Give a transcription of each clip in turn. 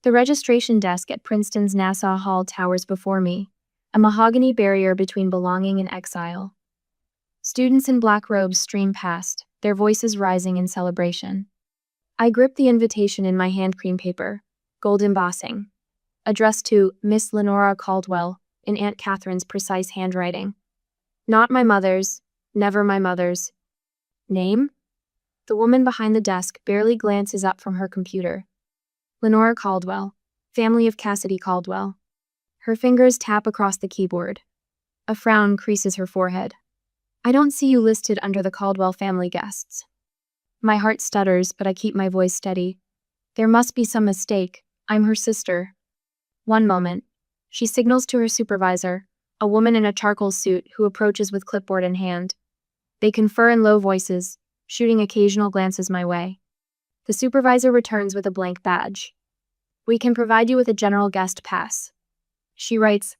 The registration desk at Princeton's Nassau Hall towers before me, a mahogany barrier between belonging and exile. Students in black robes stream past, their voices rising in celebration. I grip the invitation in my hand cream paper, gold embossing, addressed to Miss Lenora Caldwell in Aunt Catherine's precise handwriting. Not my mother's, never my mother's. Name? The woman behind the desk barely glances up from her computer. Lenora Caldwell, family of Cassidy Caldwell. Her fingers tap across the keyboard. A frown creases her forehead. I don't see you listed under the Caldwell family guests. My heart stutters, but I keep my voice steady. There must be some mistake. I'm her sister. One moment. She signals to her supervisor, a woman in a charcoal suit who approaches with clipboard in hand. They confer in low voices, shooting occasional glances my way. The supervisor returns with a blank badge. We can provide you with a general guest pass. She writes,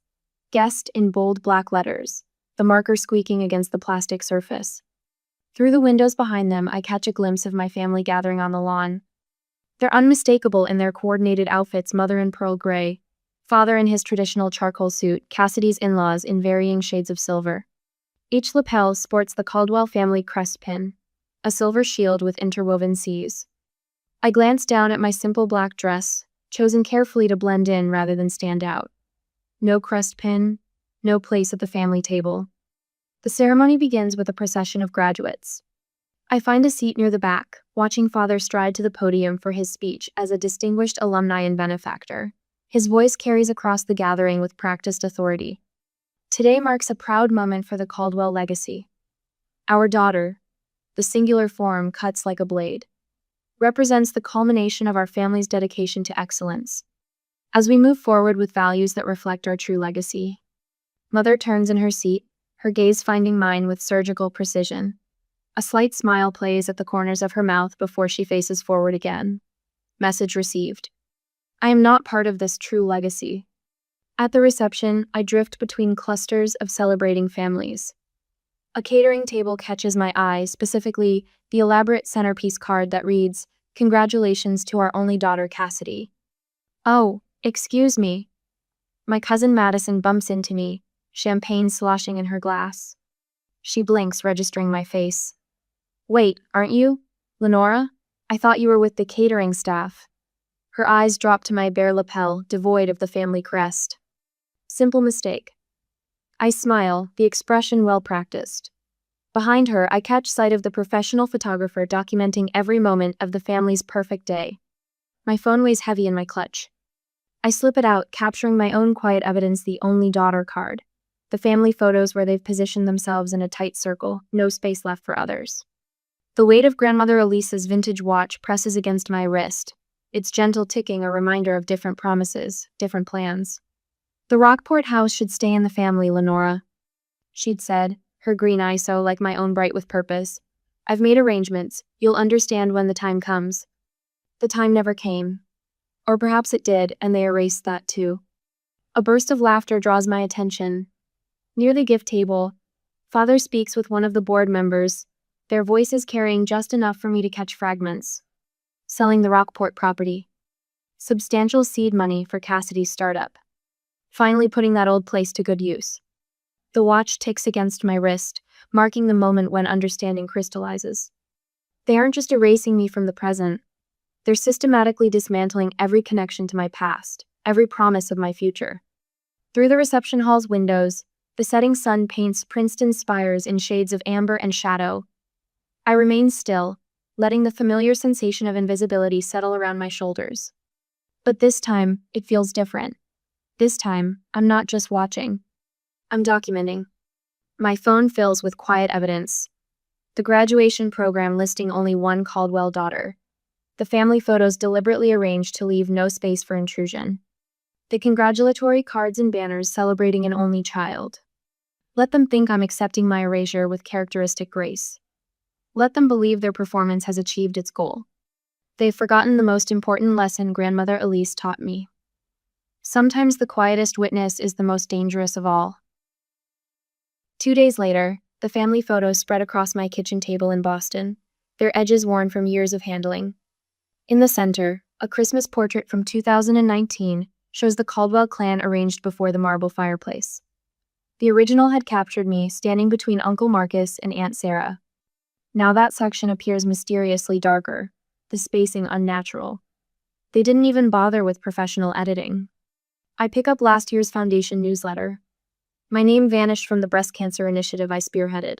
guest in bold black letters, the marker squeaking against the plastic surface. Through the windows behind them, I catch a glimpse of my family gathering on the lawn. They're unmistakable in their coordinated outfits, mother in pearl gray, father in his traditional charcoal suit, Cassidy's in-laws in varying shades of silver. Each lapel sports the Caldwell family crest pin, a silver shield with interwoven C's. I glance down at my simple black dress, chosen carefully to blend in rather than stand out. No crest pin, no place at the family table. The ceremony begins with a procession of graduates. I find a seat near the back, watching Father stride to the podium for his speech as a distinguished alumni and benefactor. His voice carries across the gathering with practiced authority. Today marks a proud moment for the Caldwell legacy. Our daughter, the singular form cuts like a blade, represents the culmination of our family's dedication to excellence. As we move forward with values that reflect our true legacy, Mother turns in her seat, her gaze finding mine with surgical precision. A slight smile plays at the corners of her mouth before she faces forward again. Message received. I am not part of this true legacy. At the reception, I drift between clusters of celebrating families. A catering table catches my eye, specifically the elaborate centerpiece card that reads, "Congratulations to our only daughter, Cassidy." Oh, excuse me. My cousin Madison bumps into me, champagne sloshing in her glass. She blinks, registering my face. Wait, aren't you? Lenora? I thought you were with the catering staff. Her eyes drop to my bare lapel, devoid of the family crest. Simple mistake. I smile, the expression well practiced. Behind her, I catch sight of the professional photographer documenting every moment of the family's perfect day. My phone weighs heavy in my clutch. I slip it out, capturing my own quiet evidence, the only daughter card. The family photos where they've positioned themselves in a tight circle, no space left for others. The weight of grandmother Elisa's vintage watch presses against my wrist, its gentle ticking a reminder of different promises, different plans. The Rockport house should stay in the family, Lenora, she'd said, her green eye so like my own bright with purpose. I've made arrangements. You'll understand when the time comes. The time never came. Or perhaps it did, and they erased that too. A burst of laughter draws my attention. Near the gift table, Father speaks with one of the board members, their voices carrying just enough for me to catch fragments. Selling the Rockport property. Substantial seed money for Cassidy's startup. Finally putting that old place to good use. The watch ticks against my wrist, marking the moment when understanding crystallizes. They aren't just erasing me from the present. They're systematically dismantling every connection to my past, every promise of my future. Through the reception hall's windows, the setting sun paints Princeton's spires in shades of amber and shadow. I remain still, letting the familiar sensation of invisibility settle around my shoulders. But this time, it feels different. This time, I'm not just watching. I'm documenting. My phone fills with quiet evidence. The graduation program listing only one Caldwell daughter. The family photos deliberately arranged to leave no space for intrusion. The congratulatory cards and banners celebrating an only child. Let them think I'm accepting my erasure with characteristic grace. Let them believe their performance has achieved its goal. They've forgotten the most important lesson grandmother Elise taught me. Sometimes the quietest witness is the most dangerous of all. 2 days later, the family photos spread across my kitchen table in Boston, their edges worn from years of handling. In the center, A Christmas portrait from 2019 shows the Caldwell clan arranged before the marble fireplace. The original had captured me standing between Uncle Marcus and Aunt Sarah. Now that section appears mysteriously darker, the spacing unnatural. They didn't even bother with professional editing. I pick up last year's Foundation newsletter. My name vanished from the breast cancer initiative I spearheaded.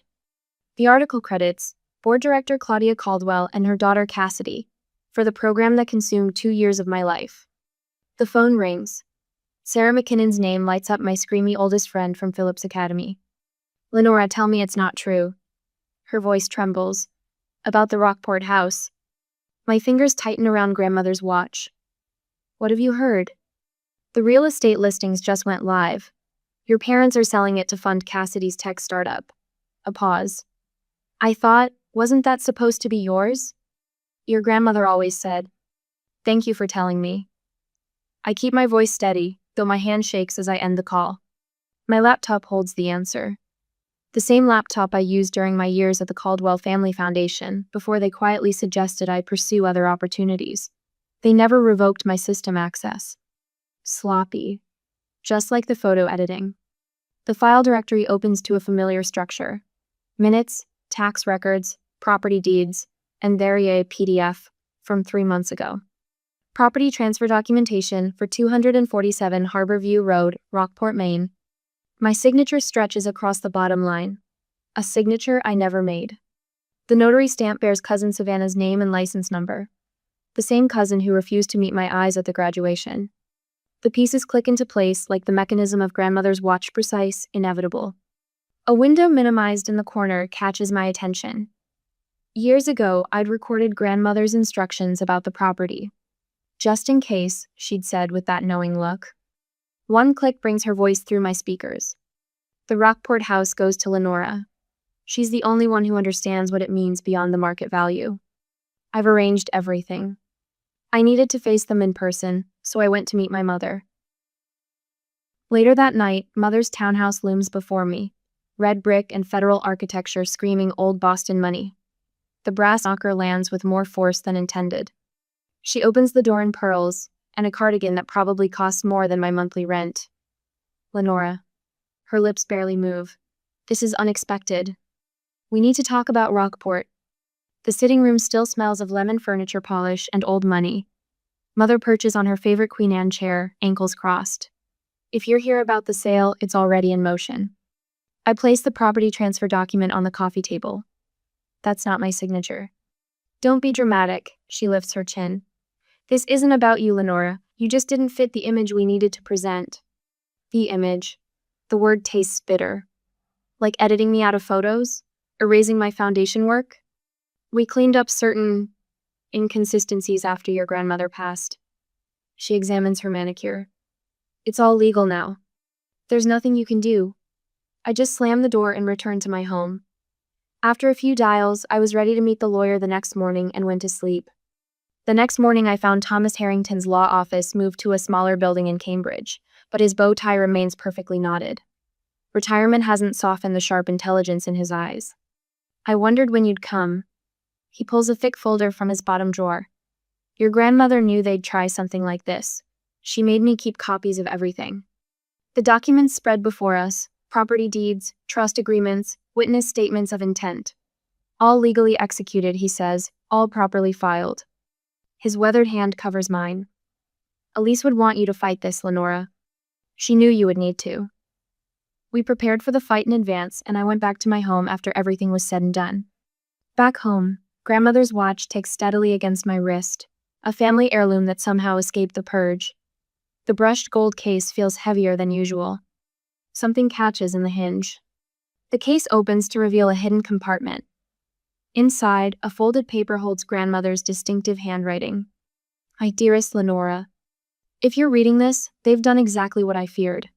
The article credits board director Claudia Caldwell and her daughter Cassidy for the program that consumed 2 years of my life. The phone rings. Sarah McKinnon's name lights up my screamy oldest friend from Phillips Academy. "Lenora, tell me it's not true." Her voice trembles. "About the Rockport house." My fingers tighten around grandmother's watch. "What have you heard?" "The real estate listings just went live. Your parents are selling it to fund Cassidy's tech startup." A pause. "I thought, wasn't that supposed to be yours?" "Your grandmother always said." "Thank you for telling me." I keep my voice steady, though my hand shakes as I end the call. My laptop holds the answer. The same laptop I used during my years at the Caldwell Family Foundation before they quietly suggested I pursue other opportunities. They never revoked my system access. Sloppy. Just like the photo editing. The file directory opens to a familiar structure. Minutes, tax records, property deeds, and there a PDF from 3 months ago. Property transfer documentation for 247 Harborview Road, Rockport, Maine. My signature stretches across the bottom line. A signature I never made. The notary stamp bears cousin Savannah's name and license number. The same cousin who refused to meet my eyes at the graduation. The pieces click into place like the mechanism of grandmother's watch, precise, inevitable. A window minimized in the corner catches my attention. Years ago, I'd recorded grandmother's instructions about the property. "Just in case," she'd said with that knowing look. One click brings her voice through my speakers. "The Rockport house goes to Lenora. She's the only one who understands what it means beyond the market value. I've arranged everything." I needed to face them in person, so I went to meet my mother. Later that night, Mother's townhouse looms before me, red brick and federal architecture screaming old Boston money. The brass knocker lands with more force than intended. She opens the door in pearls, and a cardigan that probably costs more than my monthly rent. "Lenora." Her lips barely move. "This is unexpected. We need to talk about Rockport." The sitting room still smells of lemon furniture polish and old money. Mother perches on her favorite Queen Anne chair, ankles crossed. "If you're here about the sale, it's already in motion." I place the property transfer document on the coffee table. That's not my signature. "Don't be dramatic," she lifts her chin. "This isn't about you, Lenora. You just didn't fit the image we needed to present." The image. The word tastes bitter. Like editing me out of photos? Erasing my foundation work? "We cleaned up certain inconsistencies after your grandmother passed." She examines her manicure. "It's all legal now. There's nothing you can do." I just slam the door and return to my home. After a few dials, I was ready to meet the lawyer the next morning and went to sleep. The next morning, I found Thomas Harrington's law office moved to a smaller building in Cambridge, but his bow tie remains perfectly knotted. Retirement hasn't softened the sharp intelligence in his eyes. "I wondered when you'd come." He pulls a thick folder from his bottom drawer. "Your grandmother knew they'd try something like this. She made me keep copies of everything." The documents spread before us: property deeds, trust agreements, witness statements of intent. "All legally executed," he says, "all properly filed." His weathered hand covers mine. "Elise would want you to fight this, Lenora. She knew you would need to." We prepared for the fight in advance, and I went back to my home after everything was said and done. Back home, grandmother's watch ticks steadily against my wrist, a family heirloom that somehow escaped the purge. The brushed gold case feels heavier than usual. Something catches in the hinge. The case opens to reveal a hidden compartment. Inside, a folded paper holds grandmother's distinctive handwriting. "My dearest Lenora, if you're reading this, they've done exactly what I feared.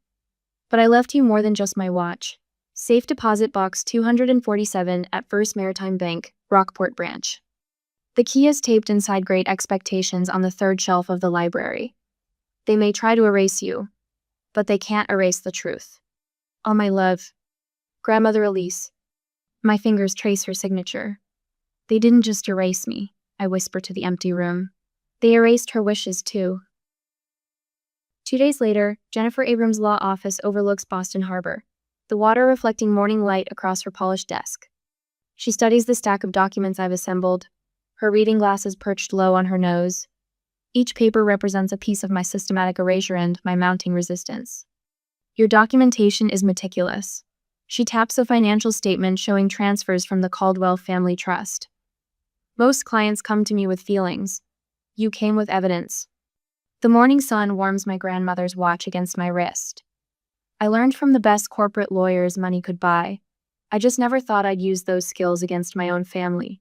But I left you more than just my watch. Safe deposit box 247 at First Maritime Bank, Rockport branch." The key is taped inside Great Expectations on the third shelf of the library. "They may try to erase you, but they can't erase the truth. All my love, Grandmother Elise." My fingers trace her signature. "They didn't just erase me," I whisper to the empty room. They erased her wishes, too. 2 days later, Jennifer Abrams' law office overlooks Boston Harbor, the water reflecting morning light across her polished desk. She studies the stack of documents I've assembled, her reading glasses perched low on her nose. Each paper represents a piece of my systematic erasure and my mounting resistance. Your documentation is meticulous. She taps a financial statement showing transfers from the Caldwell Family Trust. Most clients come to me with feelings. You came with evidence. The morning sun warms my grandmother's watch against my wrist. I learned from the best corporate lawyers money could buy. I just never thought I'd use those skills against my own family.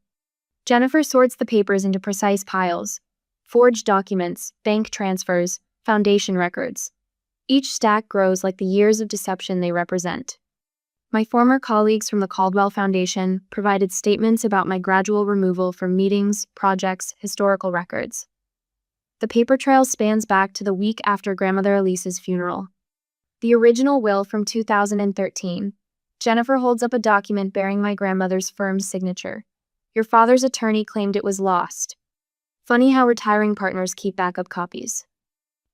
Jennifer sorts the papers into precise piles. Forged documents, bank transfers, foundation records. Each stack grows like the years of deception they represent. My former colleagues from the Caldwell Foundation provided statements about my gradual removal from meetings, projects, historical records. The paper trail spans back to the week after Grandmother Elise's funeral. The original will from 2013. Jennifer holds up a document bearing my grandmother's firm signature. Your father's attorney claimed it was lost. Funny how retiring partners keep backup copies.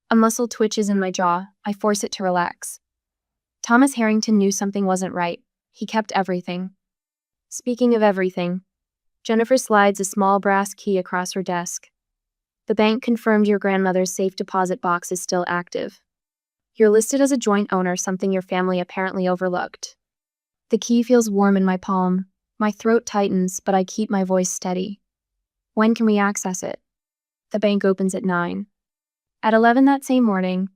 A muscle twitches in my jaw. I force it to relax. Thomas Harrington knew something wasn't right. He kept everything. Speaking of everything, Jennifer slides a small brass key across her desk. The bank confirmed your grandmother's safe deposit box is still active. You're listed as a joint owner, something your family apparently overlooked. The key feels warm in my palm. My throat tightens, but I keep my voice steady. When can we access it? The bank opens at 9. At 11 that same morning,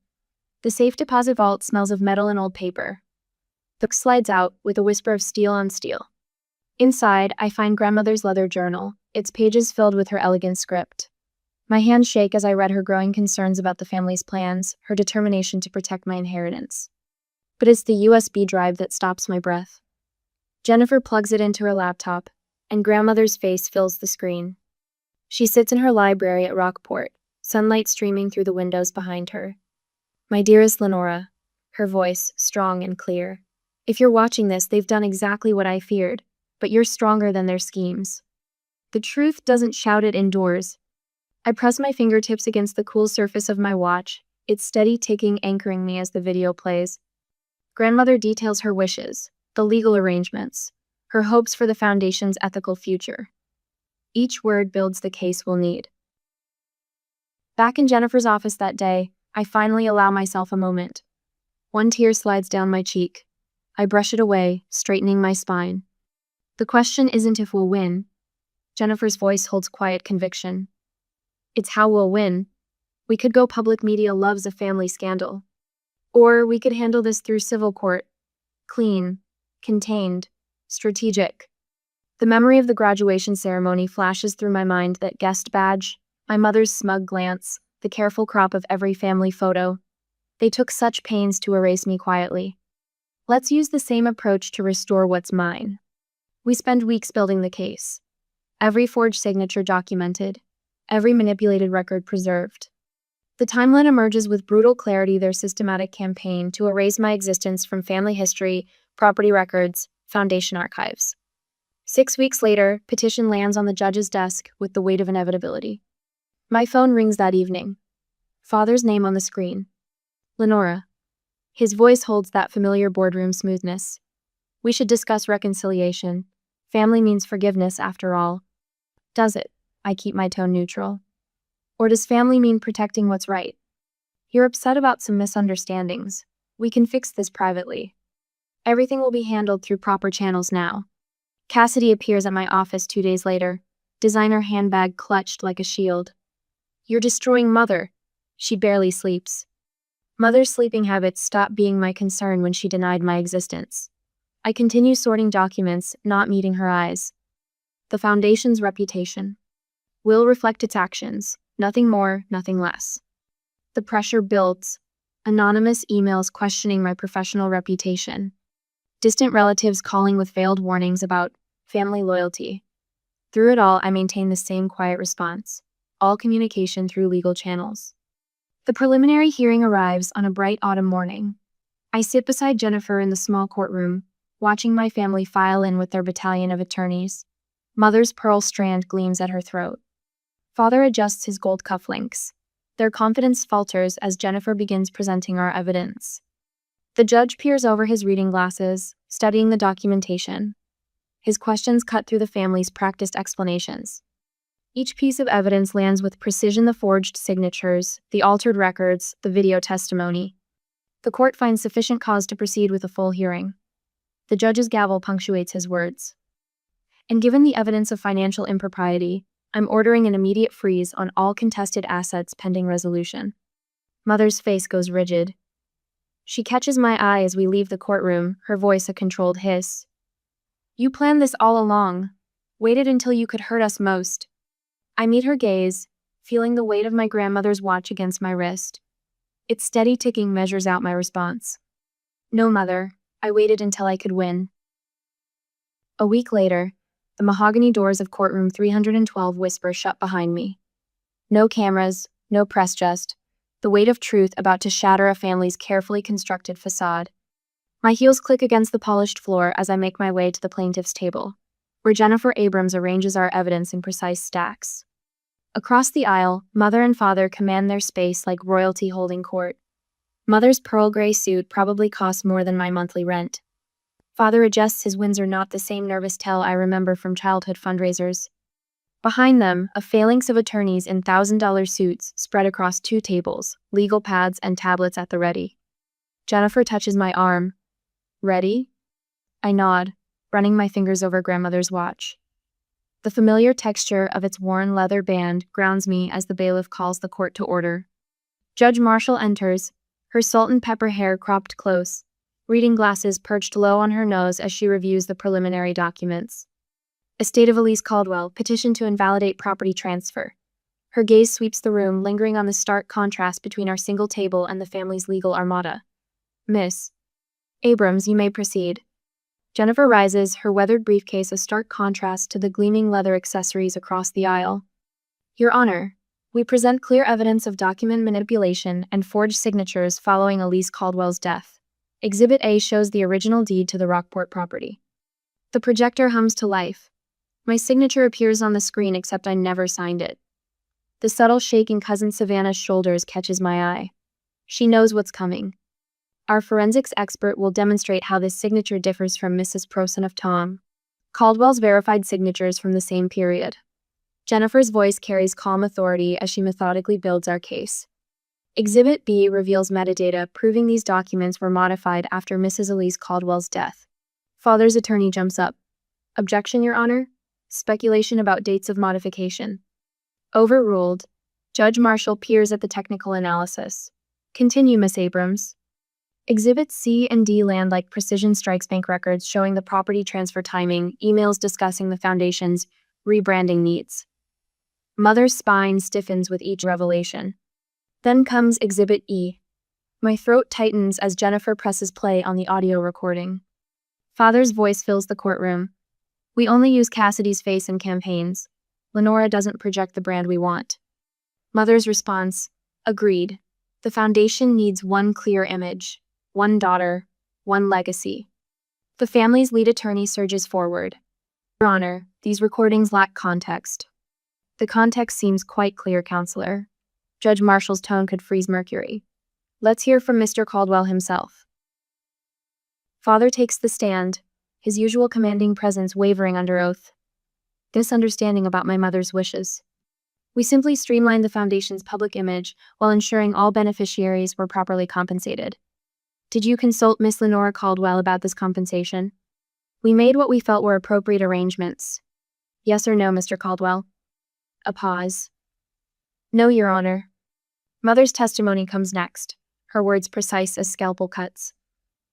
the safe deposit vault smells of metal and old paper. The book slides out with a whisper of steel on steel. Inside, I find grandmother's leather journal, its pages filled with her elegant script. My hands shake as I read her growing concerns about the family's plans, her determination to protect my inheritance. But it's the USB drive that stops my breath. Jennifer plugs it into her laptop, and grandmother's face fills the screen. She sits in her library at Rockport, sunlight streaming through the windows behind her. My dearest Lenora, her voice strong and clear. If you're watching this, they've done exactly what I feared, but you're stronger than their schemes. The truth doesn't shout it indoors. I press my fingertips against the cool surface of my watch, its steady ticking anchoring me as the video plays. Grandmother details her wishes, the legal arrangements, her hopes for the Foundation's ethical future. Each word builds the case we'll need. Back in Jennifer's office that day, I finally allow myself a moment. One tear slides down my cheek. I brush it away, straightening my spine. The question isn't if we'll win. Jennifer's voice holds quiet conviction. It's how we'll win. We could go public, media loves a family scandal. Or we could handle this through civil court. Clean, contained, strategic. The memory of the graduation ceremony flashes through my mind, that guest badge, my mother's smug glance, the careful crop of every family photo. They took such pains to erase me quietly. Let's use the same approach to restore what's mine. We spend weeks building the case. Every forged signature documented. Every manipulated record preserved. The timeline emerges with brutal clarity, their systematic campaign to erase my existence from family history, property records, foundation archives. 6 weeks later, petition lands on the judge's desk with the weight of inevitability. My phone rings that evening. Father's name on the screen. Lenora. His voice holds that familiar boardroom smoothness. We should discuss reconciliation. Family means forgiveness, after all. Does it? I keep my tone neutral. Or does family mean protecting what's right? You're upset about some misunderstandings. We can fix this privately. Everything will be handled through proper channels now. Cassidy appears at my office 2 days later, designer handbag clutched like a shield. You're destroying Mother. She barely sleeps. Mother's sleeping habits stopped being my concern when she denied my existence. I continue sorting documents, not meeting her eyes. The Foundation's reputation will reflect its actions, nothing more, nothing less. The pressure builds. Anonymous emails questioning my professional reputation. Distant relatives calling with veiled warnings about family loyalty. Through it all, I maintain the same quiet response. All communication through legal channels. The preliminary hearing arrives on a bright autumn morning. I sit beside Jennifer in the small courtroom, watching my family file in with their battalion of attorneys. Mother's pearl strand gleams at her throat. Father adjusts his gold cufflinks. Their confidence falters as Jennifer begins presenting our evidence. The judge peers over his reading glasses, studying the documentation. His questions cut through the family's practiced explanations. Each piece of evidence lands with precision: the forged signatures, the altered records, the video testimony. The court finds sufficient cause to proceed with a full hearing. The judge's gavel punctuates his words. And given the evidence of financial impropriety, I'm ordering an immediate freeze on all contested assets pending resolution. Mother's face goes rigid. She catches my eye as we leave the courtroom, her voice a controlled hiss. You planned this all along. Waited until you could hurt us most. I meet her gaze, feeling the weight of my grandmother's watch against my wrist. Its steady ticking measures out my response. No, Mother. I waited until I could win. A week later, the mahogany doors of courtroom 312 whisper shut behind me. No cameras, no press, just the weight of truth about to shatter a family's carefully constructed facade. My heels click against the polished floor as I make my way to the plaintiff's table, where Jennifer Abrams arranges our evidence in precise stacks. Across the aisle, Mother and Father command their space like royalty holding court. Mother's pearl gray suit probably costs more than my monthly rent. Father adjusts his Windsor knot, the same nervous tell I remember from childhood fundraisers. Behind them, a phalanx of attorneys in $1,000 suits spread across two tables, legal pads and tablets at the ready. Jennifer touches my arm. Ready? I nod, running my fingers over grandmother's watch. The familiar texture of its worn leather band grounds me as the bailiff calls the court to order. Judge Marshall enters, her salt and pepper hair cropped close, reading glasses perched low on her nose as she reviews the preliminary documents. Estate of Elise Caldwell, petition to invalidate property transfer. Her gaze sweeps the room, lingering on the stark contrast between our single table and the family's legal armada. Miss Abrams, you may proceed. Jennifer rises, her weathered briefcase a stark contrast to the gleaming leather accessories across the aisle. Your Honor, we present clear evidence of document manipulation and forged signatures following Elise Caldwell's death. Exhibit A shows the original deed to the Rockport property. The projector hums to life. My signature appears on the screen, except I never signed it. The subtle shake in Cousin Savannah's shoulders catches my eye. She knows what's coming. Our forensics expert will demonstrate how this signature differs from Mrs. Prosen of Tom Caldwell's verified signatures from the same period. Jennifer's voice carries calm authority as she methodically builds our case. Exhibit B reveals metadata proving these documents were modified after Mrs. Elise Caldwell's death. Father's attorney jumps up. Objection, Your Honor. Speculation about dates of modification. Overruled. Judge Marshall peers at the technical analysis. Continue, Miss Abrams. Exhibits C and D land like precision strikes: bank records showing the property transfer timing, emails discussing the foundation's rebranding needs. Mother's spine stiffens with each revelation. Then comes Exhibit E. My throat tightens as Jennifer presses play on the audio recording. Father's voice fills the courtroom. We only use Cassidy's face in campaigns. Lenora doesn't project the brand we want. Mother's response: agreed. The foundation needs one clear image, one daughter, one legacy. The family's lead attorney surges forward. Your Honor, these recordings lack context. The context seems quite clear, Counselor. Judge Marshall's tone could freeze mercury. Let's hear from Mr. Caldwell himself. Father takes the stand, his usual commanding presence wavering under oath. Misunderstanding about my mother's wishes. We simply streamlined the foundation's public image while ensuring all beneficiaries were properly compensated. Did you consult Miss Lenora Caldwell about this compensation? We made what we felt were appropriate arrangements. Yes or no, Mr. Caldwell? A pause. No, Your Honor. Mother's testimony comes next, her words precise as scalpel cuts.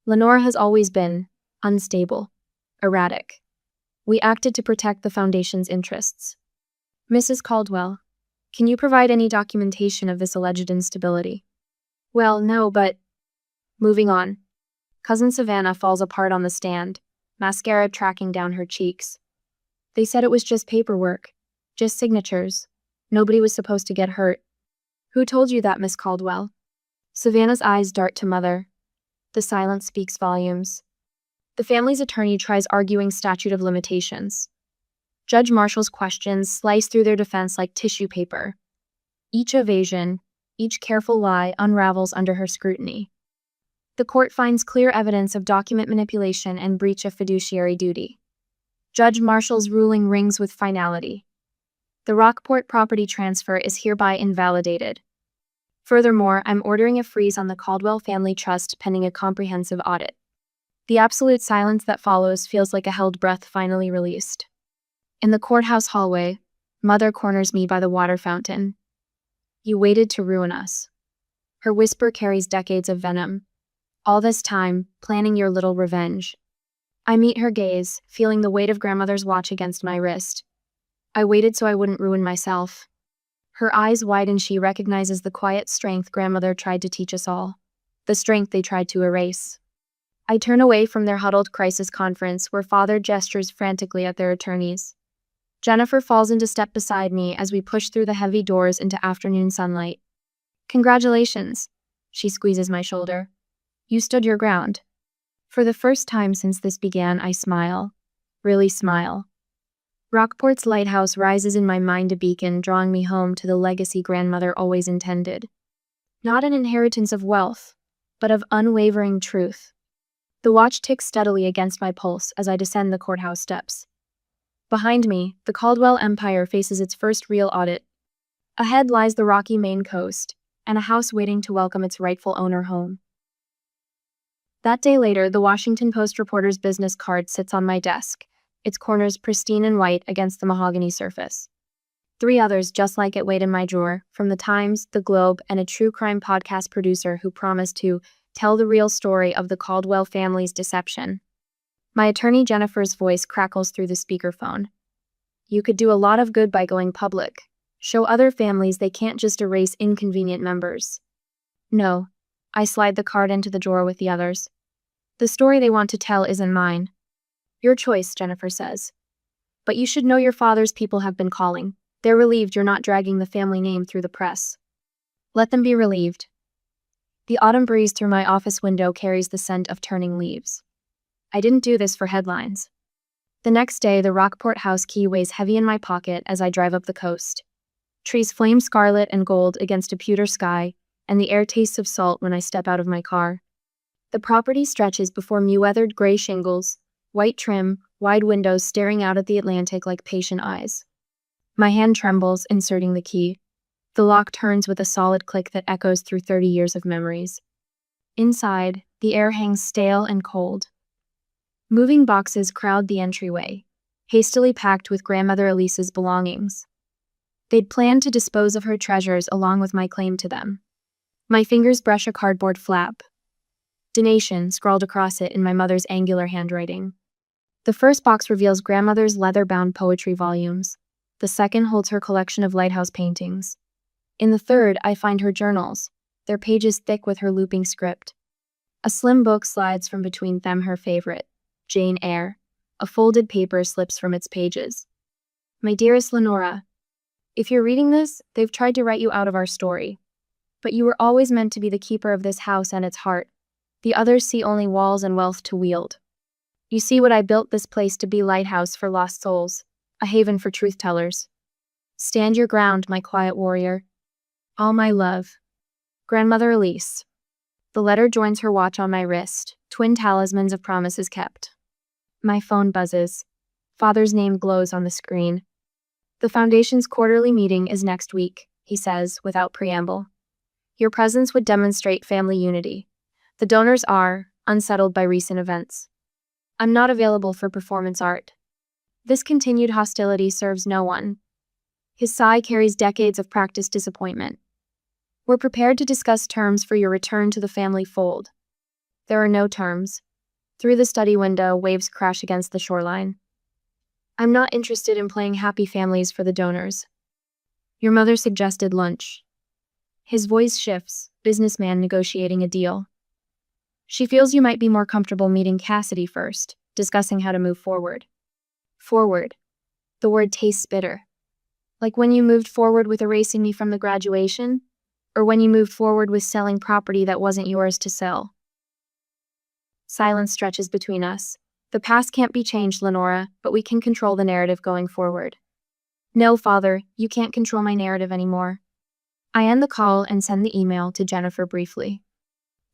Lenora has always been unstable, erratic. We acted to protect the foundation's interests. Mrs. Caldwell, can you provide any documentation of this alleged instability? Well, no, but... Moving on. Cousin Savannah falls apart on the stand, mascara tracking down her cheeks. They said it was just paperwork, just signatures. Nobody was supposed to get hurt. Who told you that, Miss Caldwell? Savannah's eyes dart to Mother. The silence speaks volumes. The family's attorney tries arguing statute of limitations. Judge Marshall's questions slice through their defense like tissue paper. Each evasion, each careful lie unravels under her scrutiny. The court finds clear evidence of document manipulation and breach of fiduciary duty. Judge Marshall's ruling rings with finality. The Rockport property transfer is hereby invalidated. Furthermore, I'm ordering a freeze on the Caldwell Family Trust pending a comprehensive audit. The absolute silence that follows feels like a held breath finally released. In the courthouse hallway, Mother corners me by the water fountain. "You waited to ruin us." Her whisper carries decades of venom. All this time, planning your little revenge. I meet her gaze, feeling the weight of grandmother's watch against my wrist. I waited so I wouldn't ruin myself. Her eyes widen. She recognizes the quiet strength grandmother tried to teach us all. The strength they tried to erase. I turn away from their huddled crisis conference where father gestures frantically at their attorneys. Jennifer falls into step beside me as we push through the heavy doors into afternoon sunlight. "Congratulations," she squeezes my shoulder. "You stood your ground." For the first time since this began, I smile. Really smile. Rockport's lighthouse rises in my mind, a beacon drawing me home to the legacy grandmother always intended. Not an inheritance of wealth, but of unwavering truth. The watch ticks steadily against my pulse as I descend the courthouse steps. Behind me, the Caldwell Empire faces its first real audit. Ahead lies the rocky Maine coast, and a house waiting to welcome its rightful owner home. That day later, the Washington Post reporter's business card sits on my desk, its corners pristine and white against the mahogany surface. 3 others just like it wait in my drawer, from the Times, the Globe, and a true crime podcast producer who promised to tell the real story of the Caldwell family's deception. My attorney Jennifer's voice crackles through the speakerphone. "You could do a lot of good by going public. Show other families they can't just erase inconvenient members." "No." I slide the card into the drawer with the others. "The story they want to tell isn't mine." "Your choice," Jennifer says. "But you should know your father's people have been calling. They're relieved you're not dragging the family name through the press." "Let them be relieved." The autumn breeze through my office window carries the scent of turning leaves. I didn't do this for headlines. The next day, the Rockport house key weighs heavy in my pocket as I drive up the coast. Trees flame scarlet and gold against a pewter sky, and the air tastes of salt when I step out of my car. The property stretches before me-weathered gray shingles, white trim, wide windows staring out at the Atlantic like patient eyes. My hand trembles, inserting the key. The lock turns with a solid click that echoes through 30 years of memories. Inside, the air hangs stale and cold. Moving boxes crowd the entryway, hastily packed with grandmother Elise's belongings. They'd planned to dispose of her treasures along with my claim to them. My fingers brush a cardboard flap. "Donation" scrawled across it in my mother's angular handwriting. The first box reveals grandmother's leather-bound poetry volumes. The second holds her collection of lighthouse paintings. In the third, I find her journals, their pages thick with her looping script. A slim book slides from between them, her favorite, Jane Eyre. A folded paper slips from its pages. "My dearest Lenora, if you're reading this, they've tried to write you out of our story. But you were always meant to be the keeper of this house and its heart. The others see only walls and wealth to wield. You see what I built this place to be: lighthouse for lost souls, a haven for truth-tellers. Stand your ground, my quiet warrior. All my love. Grandmother Elise." The letter joins her watch on my wrist, twin talismans of promises kept. My phone buzzes. Father's name glows on the screen. "The Foundation's quarterly meeting is next week," he says, without preamble. "Your presence would demonstrate family unity. The donors are unsettled by recent events. I'm not available for performance art. This continued hostility serves no one." His sigh carries decades of practiced disappointment. "We're prepared to discuss terms for your return to the family fold." There are no terms. Through the study window, waves crash against the shoreline. "I'm not interested in playing happy families for the donors. Your mother suggested lunch." His voice shifts, businessman negotiating a deal. "She feels you might be more comfortable meeting Cassidy first, discussing how to move forward." Forward. The word tastes bitter. Like when you moved forward with erasing me from the graduation, or when you moved forward with selling property that wasn't yours to sell. Silence stretches between us. The past can't be changed, Lenora, but we can control the narrative going forward. No, Father, you can't control my narrative anymore. I end the call and send the email to Jennifer briefly.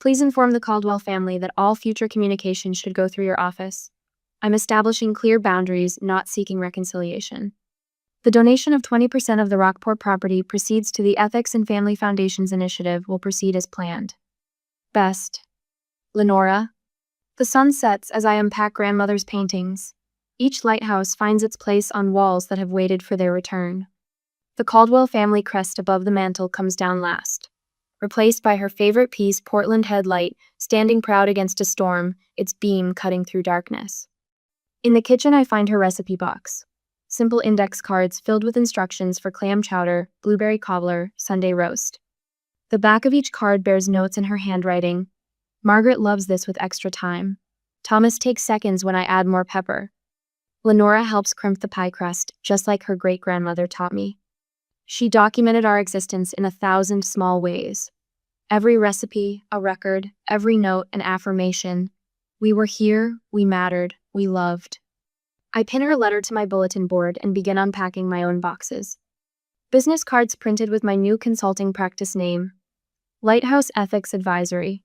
Please inform the Caldwell family that all future communication should go through your office. I'm establishing clear boundaries, not seeking reconciliation. The donation of 20% of the Rockport property proceeds to the Ethics and Family Foundation's initiative will proceed as planned. Best. Lenora. The sun sets as I unpack grandmother's paintings. Each lighthouse finds its place on walls that have waited for their return. The Caldwell family crest above the mantel comes down last, replaced by her favorite piece, Portland headlight, standing proud against a storm, its beam cutting through darkness. In the kitchen, I find her recipe box. Simple index cards filled with instructions for clam chowder, blueberry cobbler, Sunday roast. The back of each card bears notes in her handwriting. Margaret loves this with extra time. Thomas takes seconds when I add more pepper. Lenora helps crimp the pie crust, just like her great-grandmother taught me. She documented our existence in 1,000 small ways. Every recipe, a record, every note, an affirmation. We were here, we mattered, we loved. I pin her letter to my bulletin board and begin unpacking my own boxes. Business cards printed with my new consulting practice name. Lighthouse Ethics Advisory.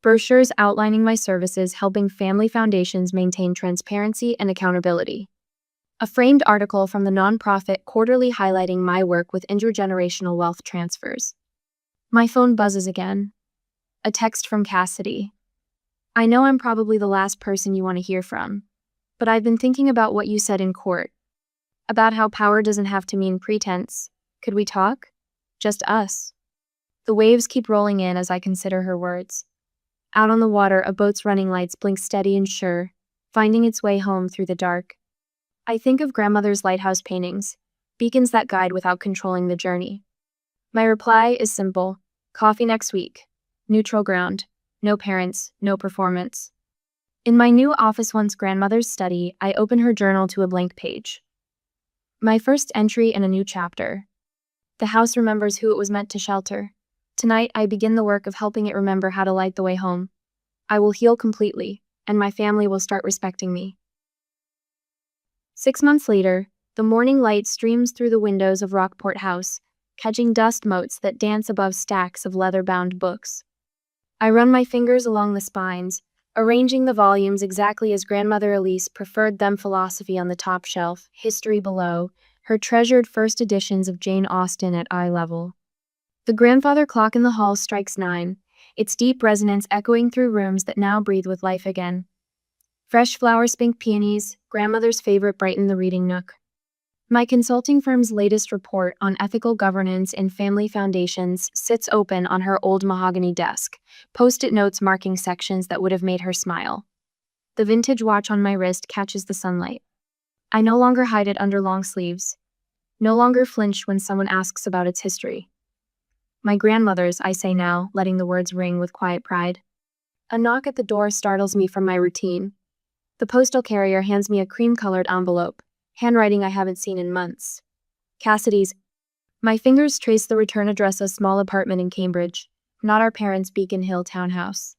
Brochures outlining my services helping family foundations maintain transparency and accountability. A framed article from the nonprofit quarterly highlighting my work with intergenerational wealth transfers. My phone buzzes again. A text from Cassidy. I know I'm probably the last person you want to hear from, but I've been thinking about what you said in court. About how power doesn't have to mean pretense. Could we talk? Just us. The waves keep rolling in as I consider her words. Out on the water, a boat's running lights blink steady and sure, finding its way home through the dark. I think of grandmother's lighthouse paintings, beacons that guide without controlling the journey. My reply is simple. Coffee next week. Neutral ground. No parents, no performance. In my new office once grandmother's study, I open her journal to a blank page. My first entry in a new chapter. The house remembers who it was meant to shelter. Tonight, I begin the work of helping it remember how to light the way home. I will heal completely, and my family will start respecting me. 6 months later, the morning light streams through the windows of Rockport House, catching dust motes that dance above stacks of leather-bound books. I run my fingers along the spines, arranging the volumes exactly as grandmother Elise preferred them. Philosophy on the top shelf, history below, her treasured first editions of Jane Austen at eye level. The grandfather clock in the hall strikes 9, its deep resonance echoing through rooms that now breathe with life again. Fresh flower-spinked peonies, grandmother's favorite, brighten the reading nook. My consulting firm's latest report on ethical governance in family foundations sits open on her old mahogany desk, post-it notes marking sections that would have made her smile. The vintage watch on my wrist catches the sunlight. I no longer hide it under long sleeves. No longer flinch when someone asks about its history. My grandmother's, I say now, letting the words ring with quiet pride. A knock at the door startles me from my routine. The postal carrier hands me a cream-colored envelope, handwriting I haven't seen in months. Cassidy's. My fingers trace the return address, a small apartment in Cambridge, not our parents' Beacon Hill townhouse.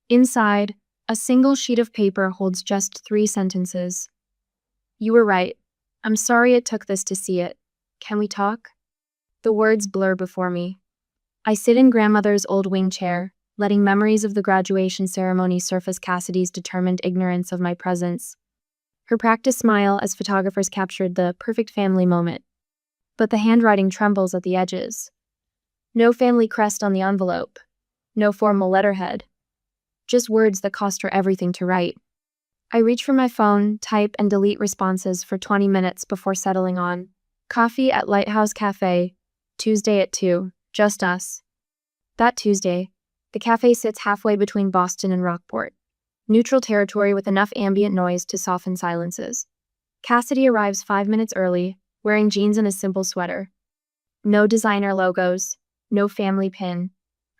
Inside, a single sheet of paper holds just 3 sentences. You were right. I'm sorry it took this to see it. Can we talk? The words blur before me. I sit in grandmother's old wing chair, letting memories of the graduation ceremony surface. Cassidy's determined ignorance of my presence. Her practiced smile as photographers captured the perfect family moment. But the handwriting trembles at the edges. No family crest on the envelope. No formal letterhead. Just words that cost her everything to write. I reach for my phone, type and delete responses for 20 minutes before settling on. Coffee at Lighthouse Cafe, Tuesday at 2. Just us. That Tuesday, the cafe sits halfway between Boston and Rockport. Neutral territory with enough ambient noise to soften silences. Cassidy arrives 5 minutes early, wearing jeans and a simple sweater. No designer logos, no family pin.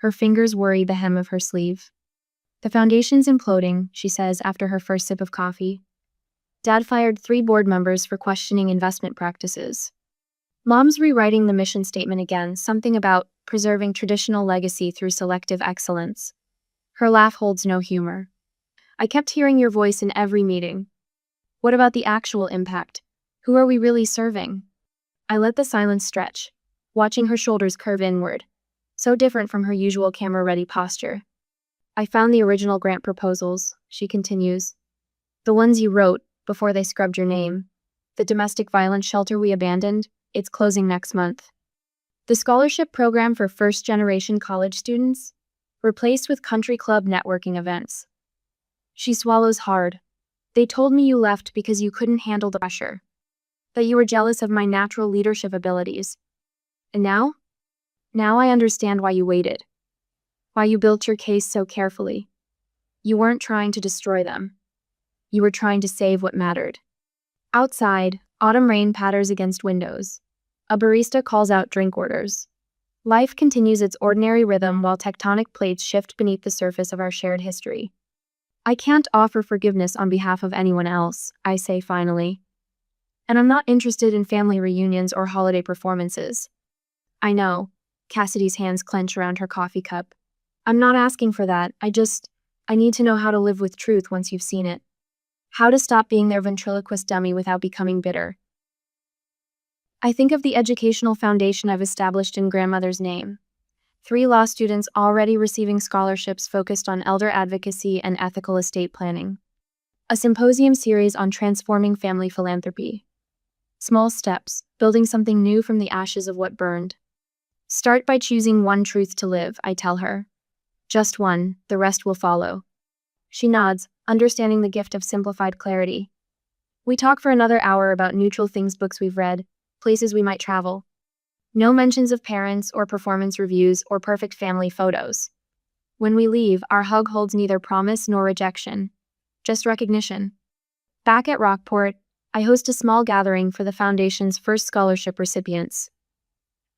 Her fingers worry the hem of her sleeve. The foundation's imploding, she says after her first sip of coffee. Dad fired 3 board members for questioning investment practices. Mom's rewriting the mission statement again, something about preserving traditional legacy through selective excellence. Her laugh holds no humor. I kept hearing your voice in every meeting. What about the actual impact? Who are we really serving? I let the silence stretch, watching her shoulders curve inward, so different from her usual camera-ready posture. I found the original grant proposals, she continues. The ones you wrote before they scrubbed your name. The domestic violence shelter we abandoned, it's closing next month. The scholarship program for first-generation college students, replaced with country club networking events. She swallows hard. They told me you left because you couldn't handle the pressure, that you were jealous of my natural leadership abilities. And now? Now I understand why you waited. Why you built your case so carefully. You weren't trying to destroy them. You were trying to save what mattered. Outside, autumn rain patters against windows. A barista calls out drink orders. Life continues its ordinary rhythm while tectonic plates shift beneath the surface of our shared history. I can't offer forgiveness on behalf of anyone else, I say finally. And I'm not interested in family reunions or holiday performances. I know. Cassidy's hands clench around her coffee cup. I'm not asking for that. I need to know how to live with truth once you've seen it. How to stop being their ventriloquist dummy without becoming bitter. I think of the educational foundation I've established in grandmother's name. 3 law students already receiving scholarships focused on elder advocacy and ethical estate planning. A symposium series on transforming family philanthropy. Small steps, building something new from the ashes of what burned. Start by choosing one truth to live, I tell her. Just one, the rest will follow. She nods, understanding the gift of simplified clarity. We talk for another hour about neutral things, books we've read, places we might travel. No mentions of parents or performance reviews or perfect family photos. When we leave, our hug holds neither promise nor rejection, just recognition. Back at Rockport, I host a small gathering for the Foundation's first scholarship recipients.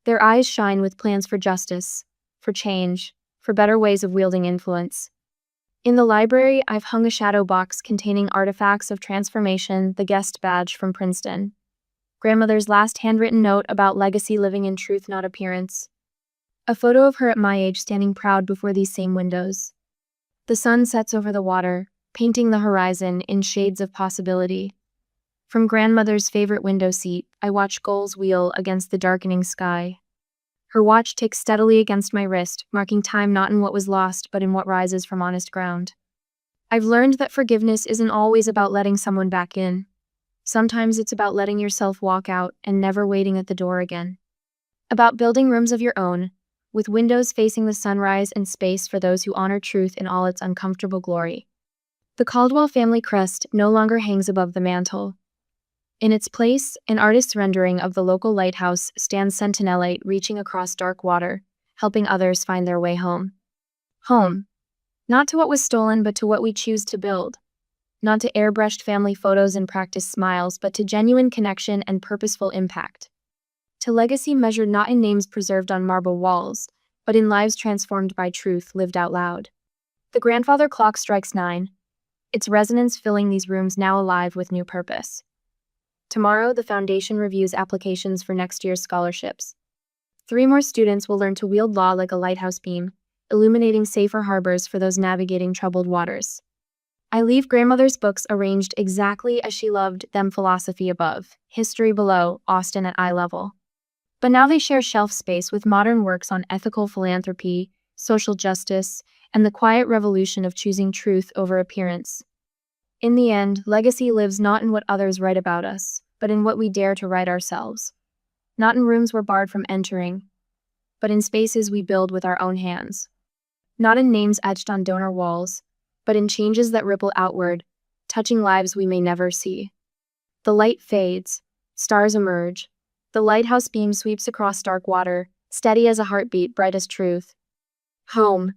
Their eyes shine with plans for justice, for change, for better ways of wielding influence. In the library, I've hung a shadow box containing artifacts of transformation, the guest badge from Princeton. Grandmother's last handwritten note about legacy living in truth, not appearance. A photo of her at my age standing proud before these same windows. The sun sets over the water, painting the horizon in shades of possibility. From grandmother's favorite window seat, I watch gulls wheel against the darkening sky. Her watch ticks steadily against my wrist, marking time not in what was lost, but in what rises from honest ground. I've learned that forgiveness isn't always about letting someone back in. Sometimes it's about letting yourself walk out and never waiting at the door again. About building rooms of your own, with windows facing the sunrise and space for those who honor truth in all its uncomfortable glory. The Caldwell family crest no longer hangs above the mantel. In its place, an artist's rendering of the local lighthouse stands sentinelate, reaching across dark water, helping others find their way home. Home. Not to what was stolen, but to what we choose to build. Not to airbrushed family photos and practiced smiles, but to genuine connection and purposeful impact. To legacy measured not in names preserved on marble walls, but in lives transformed by truth lived out loud. The grandfather clock strikes 9, its resonance filling these rooms now alive with new purpose. Tomorrow, the Foundation reviews applications for next year's scholarships. 3 more students will learn to wield law like a lighthouse beam, illuminating safer harbors for those navigating troubled waters. I leave grandmother's books arranged exactly as she loved them: philosophy above, history below, Austen at eye level. But now they share shelf space with modern works on ethical philanthropy, social justice, and the quiet revolution of choosing truth over appearance. In the end, legacy lives not in what others write about us, but in what we dare to write ourselves. Not in rooms we're barred from entering, but in spaces we build with our own hands. Not in names etched on donor walls, but in changes that ripple outward, touching lives we may never see. The light fades, stars emerge. The lighthouse beam sweeps across dark water, steady as a heartbeat, bright as truth. Home.